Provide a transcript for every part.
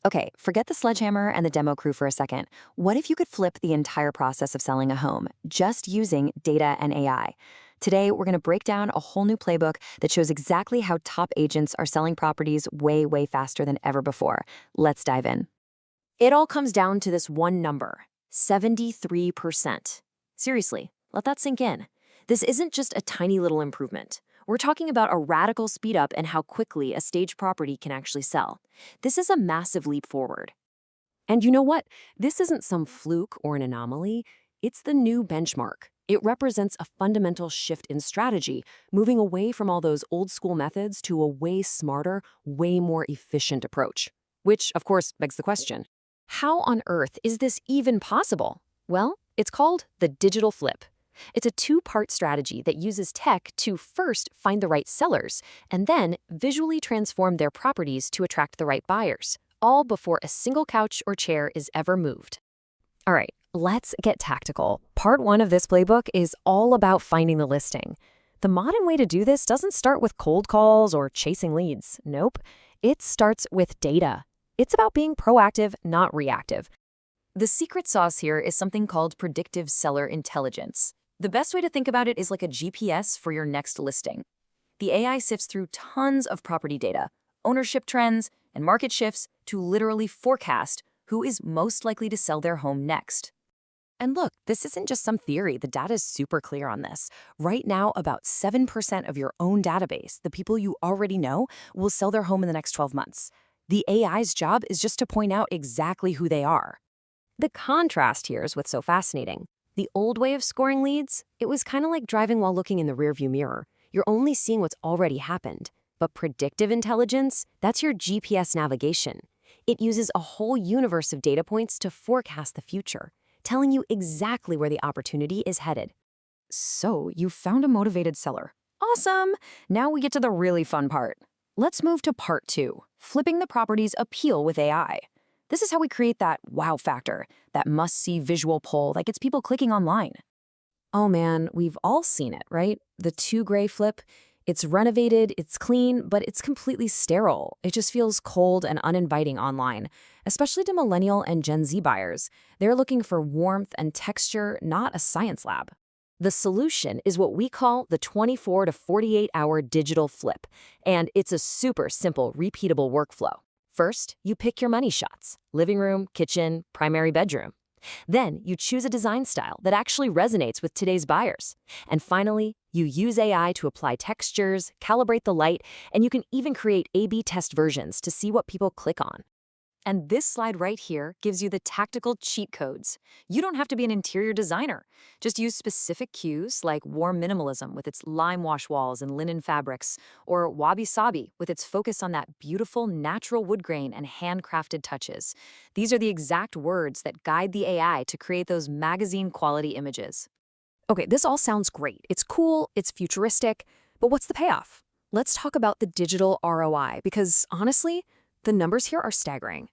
Okay, forget the sledgehammer and the demo crew for a second. What if you could flip the entire process of selling a home just using data and AI? Today, we're going to break down a whole new playbook that shows exactly how top agents are selling properties way faster than ever before. Let's dive in. It all comes down to this one number, 73%. Seriously, let that sink in. This isn't just a tiny little improvement. We're talking about a radical speed up in how quickly a staged property can actually sell. This is a massive leap forward. And you know what? This isn't some fluke or an anomaly. It's the new benchmark. It represents a fundamental shift in strategy, moving away from all those old school methods to a way smarter, way more efficient approach. Which, of course, begs the question, how on earth is this even possible? Well, it's called the digital flip. It's a two-part strategy that uses tech to first find the right sellers and then visually transform their properties to attract the right buyers, all before a single couch or chair is ever moved. All right, let's get tactical. Part one of this playbook is all about finding the listing. The modern way to do this doesn't start with cold calls or chasing leads. Nope. It starts with data. It's about being proactive, not reactive. The secret sauce here is something called predictive seller intelligence. The best way to think about it is like a GPS for your next listing. The AI sifts through tons of property data, ownership trends, and market shifts to literally forecast who is most likely to sell their home next. And look, this isn't just some theory. The data is super clear on this. Right now, about 7% of your own database, the people you already know, will sell their home in the next 12 months. The AI's job is just to point out exactly who they are. The contrast here is what's so fascinating. The old way of scoring leads, it was kind of like driving while looking in the rearview mirror. You're only seeing what's already happened. But predictive intelligence, that's your GPS navigation. It uses a whole universe of data points to forecast the future, telling you exactly where the opportunity is headed. So, you found a motivated seller. Awesome! Now we get to the really fun part. Let's move to part two, flipping the property's appeal with AI. This is how we create that wow factor, that must-see visual pull that gets people clicking online. Oh man, we've all seen it, right? The two-gray flip. It's renovated, it's clean, but it's completely sterile. It just feels cold and uninviting online, especially to millennial and Gen Z buyers. They're looking for warmth and texture, not a science lab. The solution is what we call the 24 to 48-hour digital flip, and it's a super simple, repeatable workflow. First, you pick your money shots: living room, kitchen, primary bedroom. Then, you choose a design style that actually resonates with today's buyers. And finally, you use AI to apply textures, calibrate the light, and you can even create A/B test versions to see what people click on. And this slide right here gives you the tactical cheat codes. You don't have to be an interior designer. Just use specific cues like warm minimalism with its lime wash walls and linen fabrics, or wabi-sabi with its focus on that beautiful natural wood grain and handcrafted touches. These are the exact words that guide the AI to create those magazine-quality images. Okay, this all sounds great. It's cool, it's futuristic, but what's the payoff? Let's talk about the digital ROI, because honestly, the numbers here are staggering.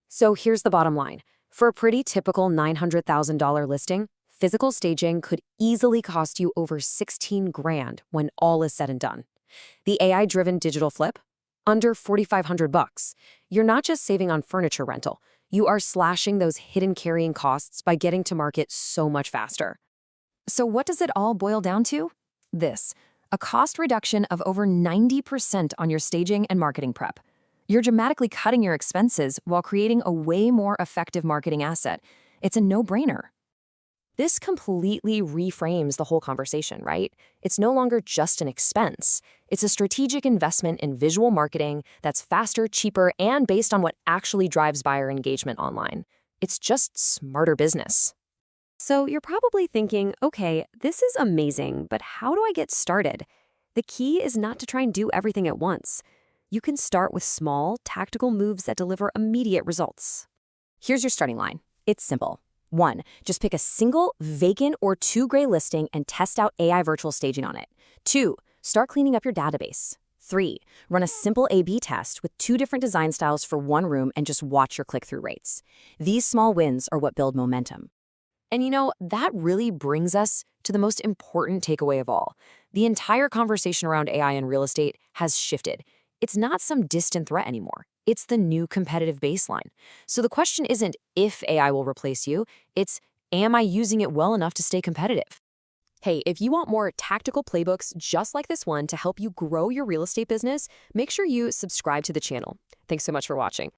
So here's the bottom line. For a pretty typical $900,000 listing, physical staging could easily cost you over 16 grand when all is said and done. The AI-driven digital flip? Under 4,500 bucks. You're not just saving on furniture rental. You are slashing those hidden carrying costs by getting to market so much faster. So what does it all boil down to? This, a cost reduction of over 90% on your staging and marketing prep. You're dramatically cutting your expenses while creating a way more effective marketing asset. It's a no-brainer. This completely reframes the whole conversation, right? It's no longer just an expense. It's a strategic investment in visual marketing that's faster, cheaper, and based on what actually drives buyer engagement online. It's just smarter business. So you're probably thinking, okay, this is amazing, but how do I get started? The key is not to try and do everything at once. You can start with small, tactical moves that deliver immediate results. Here's your starting line. It's simple. 1. Just pick a single, vacant, or two-gray listing and test out AI virtual staging on it. 2. Start cleaning up your database. 3. Run a simple A/B test with 2 different design styles for one room and just watch your click-through rates. These small wins are what build momentum. And you know, that really brings us to the most important takeaway of all. The entire conversation around AI in real estate has shifted. it's not some distant threat anymore. It's the new competitive baseline. So the question isn't if AI will replace you, it's am I using it well enough to stay competitive? Hey, if you want more tactical playbooks just like this one to help you grow your real estate business, make sure you subscribe to the channel. Thanks so much for watching.